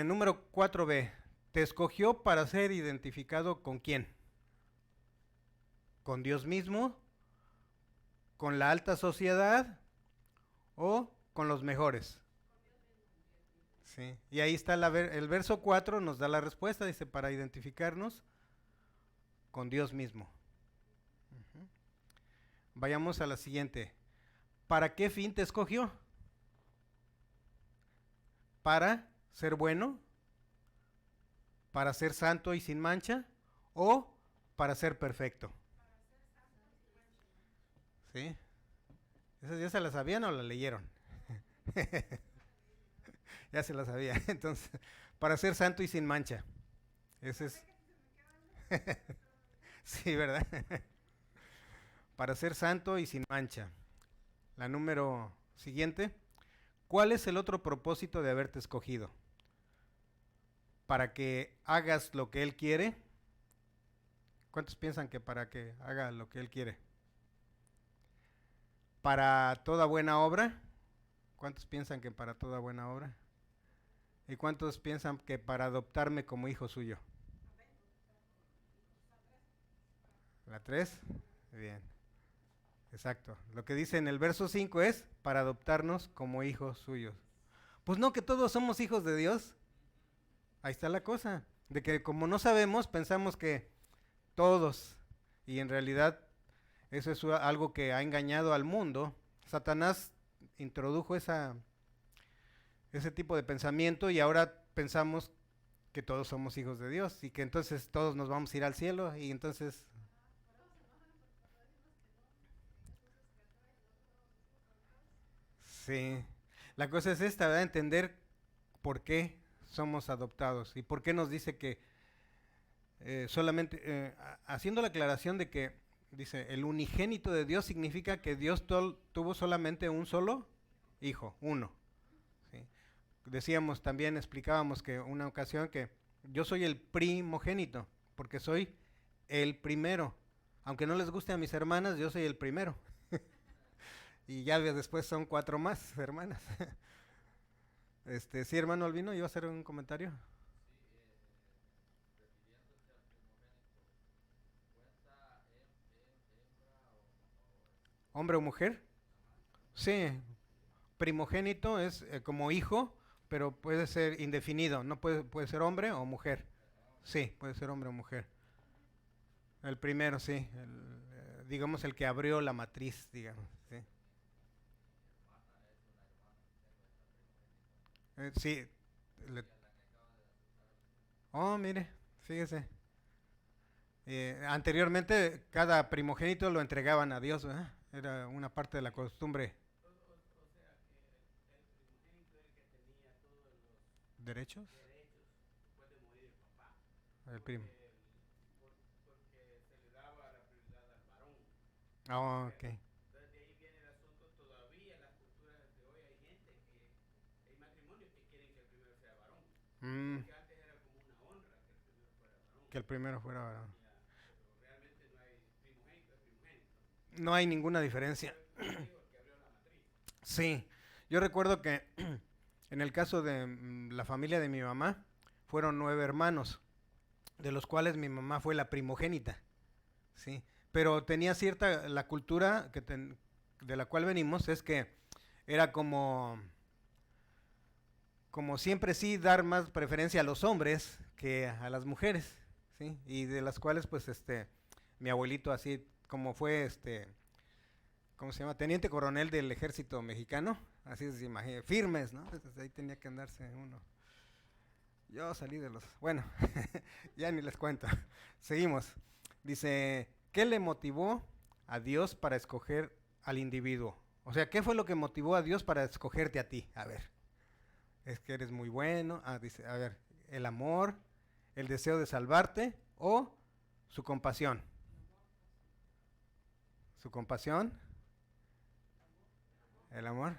número 4b, te escogió para ser identificado con quién, con Dios mismo, con la alta sociedad o con los mejores. Sí. Y ahí está el verso 4 nos da la respuesta, dice, para identificarnos con Dios mismo. Ujú. Vayamos a la siguiente. ¿Para qué fin te escogió? ¿Para ser bueno? ¿Para ser santo y sin mancha? ¿O para ser perfecto? ¿Sí? ¿Esas ya se las sabían o la leyeron? Ya se las sabía. Entonces, para ser santo y sin mancha. Ese es. Sí, ¿verdad? Para ser santo y sin mancha. La número siguiente. ¿Cuál es el otro propósito de haberte escogido? ¿Para que hagas lo que Él quiere? ¿Cuántos piensan que para que haga lo que Él quiere? ¿Para toda buena obra? ¿Cuántos piensan que para toda buena obra? ¿Y cuántos piensan que para adoptarme como hijo suyo? ¿La 3? Bien, exacto. Lo que dice en el verso 5 es para adoptarnos como hijos suyos. Pues no, que todos somos hijos de Dios. Ahí está la cosa. De que como no sabemos, pensamos que todos. Y en realidad eso es algo que ha engañado al mundo. Satanás introdujo ese tipo de pensamiento y ahora pensamos que todos somos hijos de Dios y que entonces todos nos vamos a ir al cielo y entonces sí. La cosa es esta, ¿verdad? Entender por qué somos adoptados y por qué nos dice que solamente, haciendo la aclaración de que dice, el unigénito de Dios significa que Dios tuvo solamente un solo hijo, uno. ¿Sí? Decíamos también, explicábamos que una ocasión que yo soy el primogénito, porque soy el primero. Aunque no les guste a mis hermanas, yo soy el primero. Y ya después son 4 más hermanas. Sí, hermano Albino, ¿iba a hacer un comentario? ¿Hombre o mujer? Sí, primogénito es como hijo, pero puede ser indefinido, no puede ser hombre o mujer. Sí, puede ser hombre o mujer. El primero, sí, digamos el que abrió la matriz, digamos. Sí, sí. le- oh, mire, fíjese. Anteriormente cada primogénito lo entregaban a Dios, ¿verdad? Era una parte de la costumbre. ¿Derechos? El primo. Ah, ok. Mm, que el primero fuera varón. No hay ninguna diferencia. Sí, yo recuerdo que en el caso de la familia de mi mamá, fueron 9 hermanos, de los cuales mi mamá fue la primogénita, ¿sí? Pero tenía cierta, la cultura de la cual venimos es que era como siempre sí dar más preferencia a los hombres que a las mujeres, ¿sí? Y de las cuales pues mi abuelito así como fue ¿cómo se llama? Teniente coronel del ejército mexicano, así se imagina, firmes, ¿no? Entonces ahí tenía que andarse uno. Yo salí de los, bueno, ya ni les cuento. Seguimos. Dice, ¿qué le motivó a Dios para escoger al individuo? O sea, ¿qué fue lo que motivó a Dios para escogerte a ti? A ver, es que eres muy bueno. Ah, dice, a ver, el amor, el deseo de salvarte o su compasión. Su compasión, el amor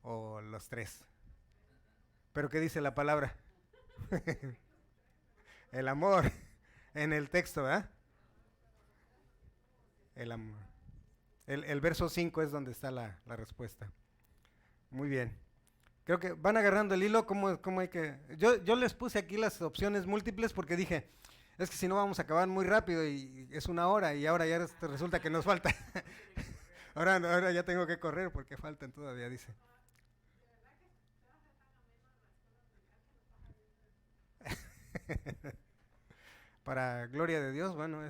o los tres. Pero ¿qué dice la palabra? El amor en el texto, ¿verdad? El amor. El verso 5 es donde está la respuesta. Muy bien. Creo que van agarrando el hilo, ¿cómo hay que...? Yo les puse aquí las opciones múltiples porque dije, es que si no vamos a acabar muy rápido y es 1 hora y ahora ya resulta que nos falta. ahora ya tengo que correr porque faltan todavía, dice. Para gloria de Dios, bueno,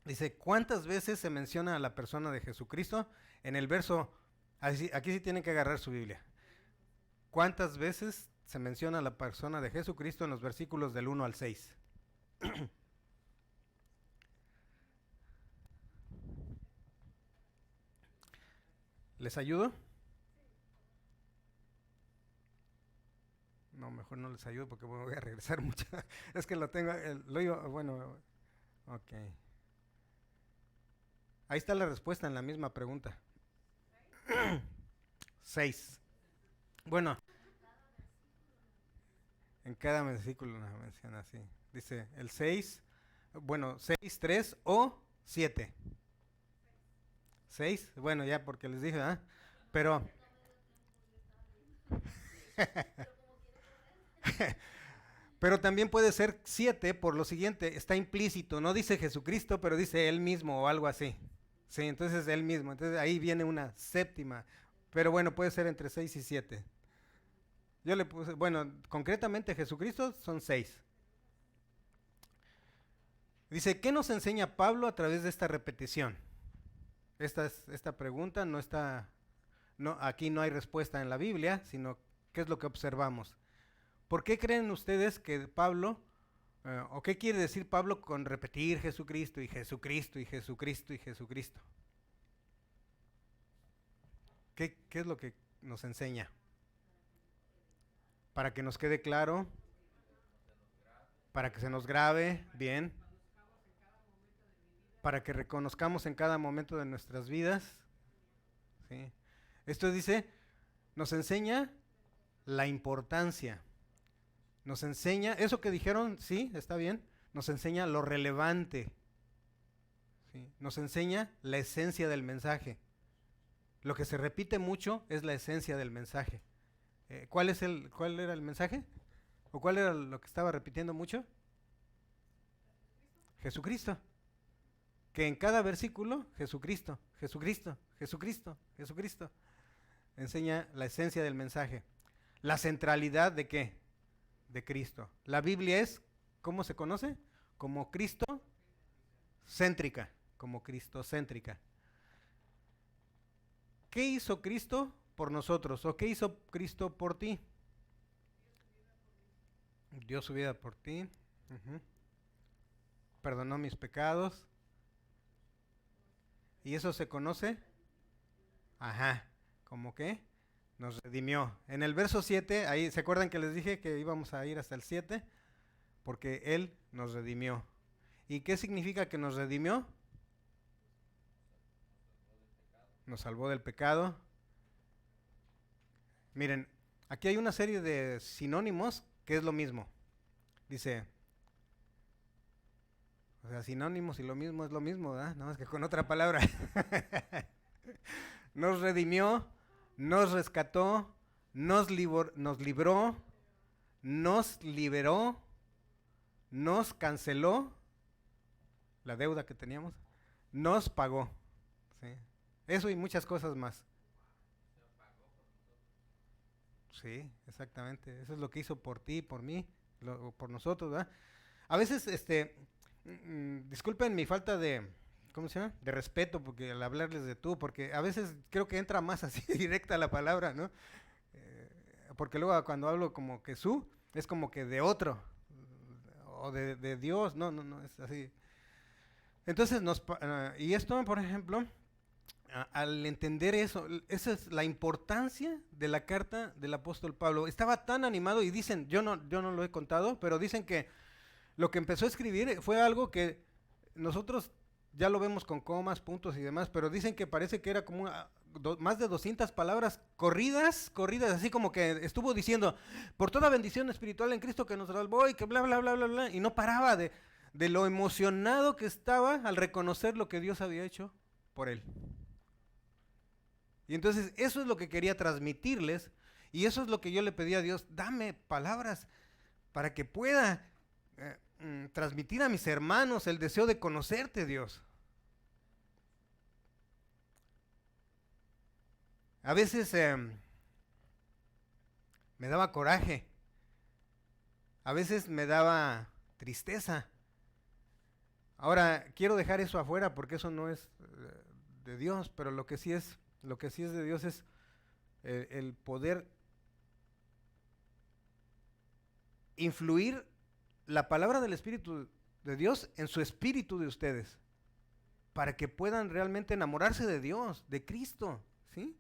dice, ¿cuántas veces se menciona a la persona de Jesucristo? En el verso, aquí sí tienen que agarrar su Biblia. ¿Cuántas veces se menciona a la persona de Jesucristo en los versículos del 1 al 6? ¿Les ayudo? No, mejor no les ayudo porque voy a regresar mucho. Es que lo tengo, bueno, ok. Ahí está la respuesta en la misma pregunta. 6. Bueno, en cada versículo nos menciona así. Dice el 6, bueno, 6, 3 o 7. 6, bueno, ya porque les dije, ¿ah? Pero, pero también puede ser 7 por lo siguiente, está implícito, no dice Jesucristo, pero dice él mismo o algo así. Sí, entonces él mismo, entonces ahí viene una séptima, pero bueno, puede ser entre 6 y 7. Yo le puse, bueno, concretamente Jesucristo son 6. Dice, ¿qué nos enseña Pablo a través de esta repetición? Esta pregunta no está, no, aquí no hay respuesta en la Biblia, sino qué es lo que observamos. ¿Por qué creen ustedes que Pablo, o qué quiere decir Pablo con repetir Jesucristo y Jesucristo y Jesucristo y Jesucristo? ¿Qué es lo que nos enseña? Para que nos quede claro, para que se nos grabe bien, para que reconozcamos en cada momento de nuestras vidas. ¿Sí? Esto dice, nos enseña la importancia, nos enseña, eso que dijeron, sí, está bien, nos enseña lo relevante, ¿sí? Nos enseña la esencia del mensaje. lo que se repite mucho es la esencia del mensaje. ¿Cuál era el mensaje? ¿O cuál era lo que estaba repitiendo mucho? Jesucristo. Que en cada versículo, Jesucristo, Jesucristo, Jesucristo, Jesucristo, enseña la esencia del mensaje. La centralidad de ¿qué? De Cristo. La Biblia es, ¿cómo se conoce? Como Cristo céntrica, como cristocéntrica. ¿Qué hizo Cristo por nosotros? ¿O qué hizo Cristo por ti? Dio su vida por ti. Ujú. Perdonó mis pecados. ¿Y eso se conoce? Ajá. ¿Cómo qué? Nos redimió. En el verso 7, ahí, ¿se acuerdan que les dije que íbamos a ir hasta el 7? Porque Él nos redimió. ¿Y qué significa que nos redimió? Nos salvó del pecado. Miren, aquí hay una serie de sinónimos que es lo mismo. Dice, o sea, sinónimos y lo mismo es lo mismo, ¿verdad? Nada más que con otra palabra. Nos redimió, nos rescató, nos libró, nos liberó, nos canceló la deuda que teníamos, nos pagó. ¿Sí? Eso y muchas cosas más. Sí, exactamente. Eso es lo que hizo por ti, por mí, por nosotros, ¿verdad? A veces, disculpen mi falta de, ¿cómo se llama? De respeto, porque al hablarles de tú, porque a veces creo que entra más así directa la palabra, ¿no? Porque luego cuando hablo como que su, es como que de otro, o de Dios, no, es así. Entonces, y esto, por ejemplo, al entender eso, esa es la importancia de la carta del apóstol Pablo. Estaba tan animado y dicen, yo no lo he contado, pero dicen que lo que empezó a escribir fue algo que nosotros ya lo vemos con comas, puntos y demás, pero dicen que parece que era como más de 200 palabras corridas, así como que estuvo diciendo, por toda bendición espiritual en Cristo que nos salvó y que bla, bla, bla, bla, bla, y no paraba de lo emocionado que estaba al reconocer lo que Dios había hecho por él. Y entonces eso es lo que quería transmitirles y eso es lo que yo le pedí a Dios, dame palabras para que pueda transmitir a mis hermanos el deseo de conocerte, Dios. A veces me daba coraje, a veces me daba tristeza. Ahora quiero dejar eso afuera porque eso no es de Dios, pero lo que sí es de Dios es el poder influir la palabra del Espíritu de Dios en su espíritu de ustedes, para que puedan realmente enamorarse de Dios, de Cristo, ¿sí?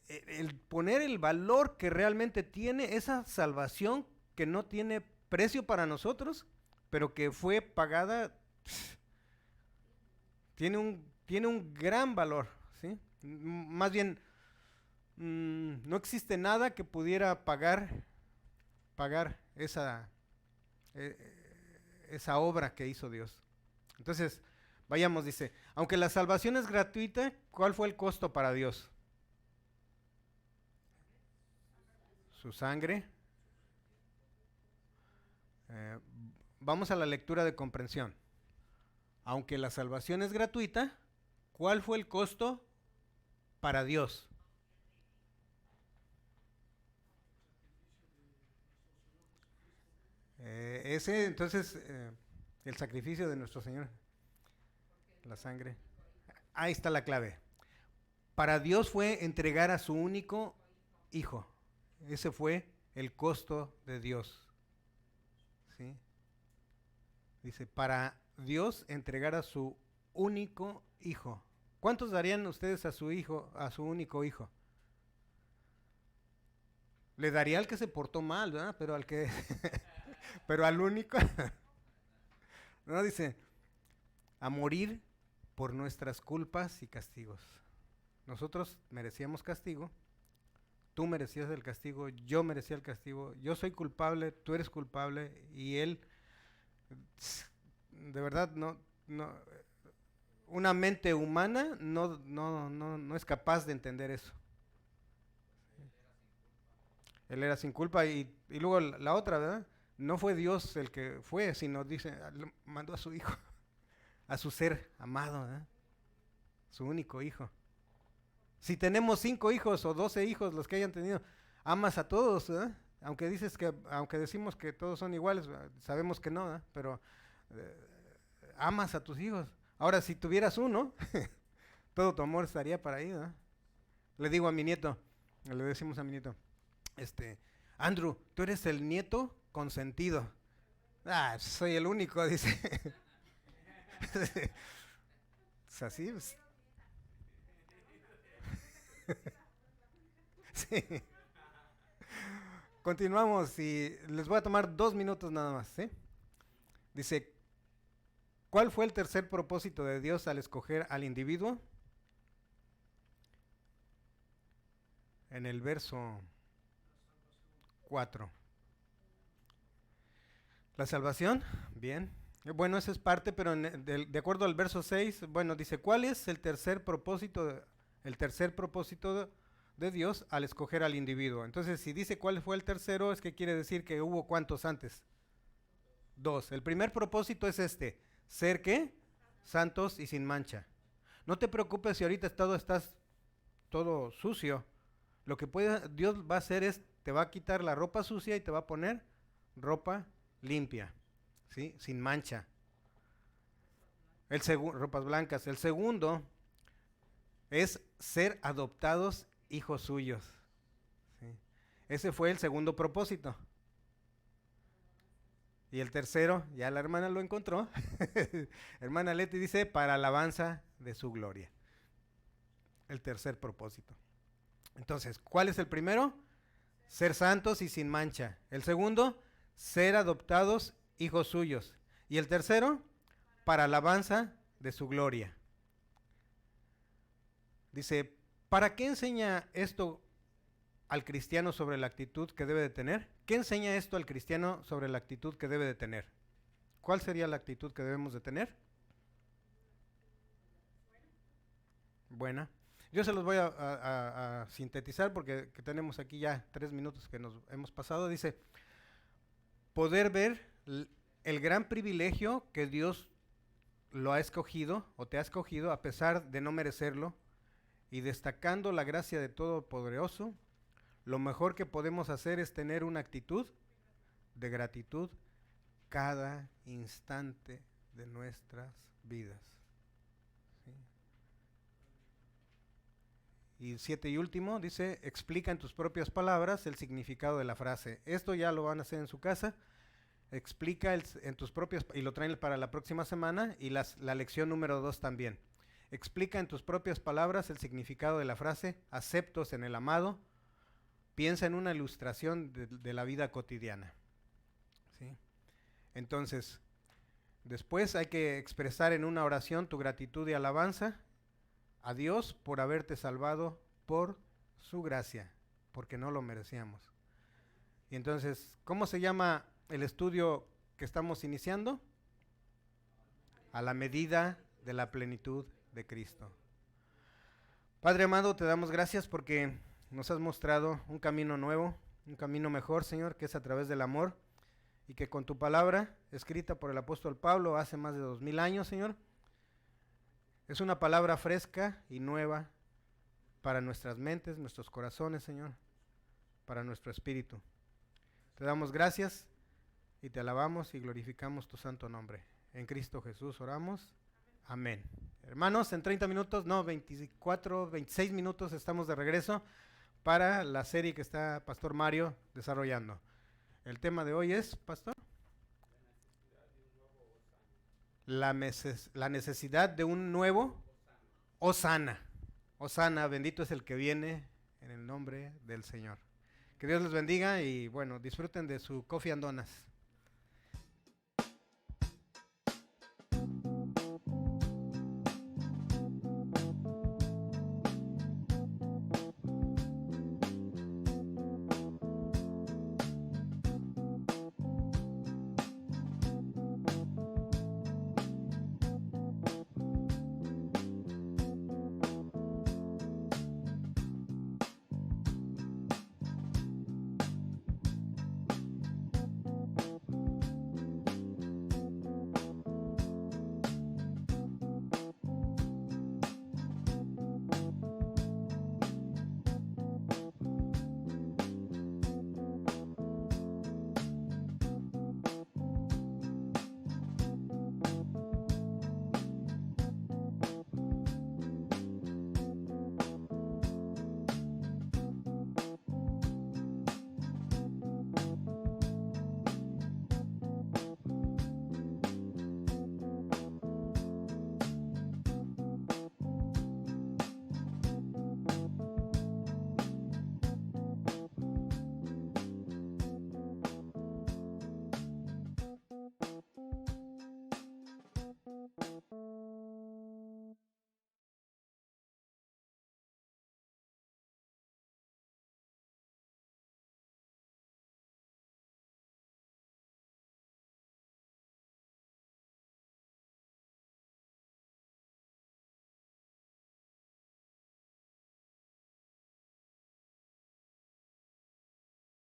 El poner el valor que realmente tiene esa salvación que no tiene precio para nosotros, pero que fue pagada, tiene un gran valor, ¿sí? Más bien, no existe nada que pudiera pagar esa obra que hizo Dios. Entonces, vayamos, dice, aunque la salvación es gratuita, ¿cuál fue el costo para Dios? Su sangre. Vamos a la lectura de comprensión. Aunque la salvación es gratuita, ¿cuál fue el costo para Dios? Entonces, el sacrificio de nuestro Señor, la sangre. Ahí está la clave. Para Dios fue entregar a su único hijo. Ese fue el costo de Dios. ¿Sí? Dice, para Dios entregar a su único hijo. ¿Cuántos darían ustedes a su hijo, a su único hijo? Le daría al que se portó mal, ¿verdad? Pero al que, pero al único, no, dice, a morir por nuestras culpas y castigos. Nosotros merecíamos castigo, tú merecías el castigo, yo merecía el castigo, yo soy culpable, tú eres culpable y él, de verdad, no, una mente humana no es capaz de entender eso. Él era sin culpa y luego la otra, ¿verdad? No fue Dios el que fue, sino dice, mandó a su hijo, a su ser amado, ¿verdad? Su único hijo. Si tenemos 5 hijos o 12 hijos, los que hayan tenido, amas a todos, ¿verdad? Aunque decimos que todos son iguales, sabemos que no, ¿verdad? Pero amas a tus hijos. Ahora, si tuvieras uno, todo tu amor estaría para ahí, ¿verdad? Le digo a mi nieto, le decimos a mi nieto, Andrew, tú eres el nieto consentido. Ah, soy el único, dice. Es así. Pues. Sí. Continuamos y les voy a tomar 2 minutos nada más, ¿sí? Dice, ¿cuál fue el tercer propósito de Dios al escoger al individuo? En el verso 4. La salvación, bien. Bueno, esa es parte, pero de acuerdo al verso 6, bueno, dice, ¿cuál es el tercer propósito de Dios al escoger al individuo? Entonces, si dice cuál fue el tercero, es que quiere decir que hubo ¿cuántos antes? 2. El primer propósito es ser ¿qué? Santos y sin mancha. No te preocupes si ahorita estás todo sucio. Lo que Dios va a hacer es, te va a quitar la ropa sucia y te va a poner ropa limpia, ¿sí? Sin mancha. Ropas blancas. El segundo es ser adoptados hijos suyos. ¿Sí? Ese fue el segundo propósito. Y el tercero, ya la hermana lo encontró. Hermana Leti dice, para alabanza de su gloria. El tercer propósito. Entonces, ¿cuál es el primero? Ser santos y sin mancha. El segundo, ser adoptados hijos suyos. Y el tercero, para alabanza de su gloria. Dice, ¿para qué enseña esto al cristiano sobre la actitud que debe de tener? ¿Qué enseña esto al cristiano sobre la actitud que debe de tener? ¿Cuál sería la actitud que debemos de tener? Buena. Yo se los voy a sintetizar porque tenemos aquí ya 3 minutos que nos hemos pasado. Dice, poder ver el gran privilegio que Dios lo ha escogido o te ha escogido a pesar de no merecerlo y destacando la gracia de Todopoderoso, lo mejor que podemos hacer es tener una actitud de gratitud cada instante de nuestras vidas. ¿Sí? Y 7 y último, dice, explica en tus propias palabras el significado de la frase. Esto ya lo van a hacer en su casa. Explica en tus propias, y lo traen para la próxima semana, y la lección número 2 también. Explica en tus propias palabras el significado de la frase, aceptos en el amado. Piensa en una ilustración de la vida cotidiana. ¿Sí? Entonces, después hay que expresar en una oración tu gratitud y alabanza a Dios por haberte salvado por su gracia, porque no lo merecíamos. Y entonces, ¿cómo se llama el estudio que estamos iniciando? A la medida de la plenitud de Cristo. Padre amado, te damos gracias porque nos has mostrado un camino nuevo, un camino mejor, Señor, que es a través del amor, y que con tu palabra, escrita por el apóstol Pablo hace más de 2000 años, Señor, es una palabra fresca y nueva para nuestras mentes, nuestros corazones, Señor, para nuestro espíritu. Te damos gracias y te alabamos y glorificamos tu santo nombre. En Cristo Jesús oramos. Amén. Hermanos, en 30 minutos, no, 24, 26 minutos estamos de regreso para la serie que está Pastor Mario desarrollando. El tema de hoy es, Pastor, la necesidad de un nuevo Hosana. Hosana, bendito es el que viene en el nombre del Señor. Que Dios les bendiga y bueno, disfruten de su coffee and donuts.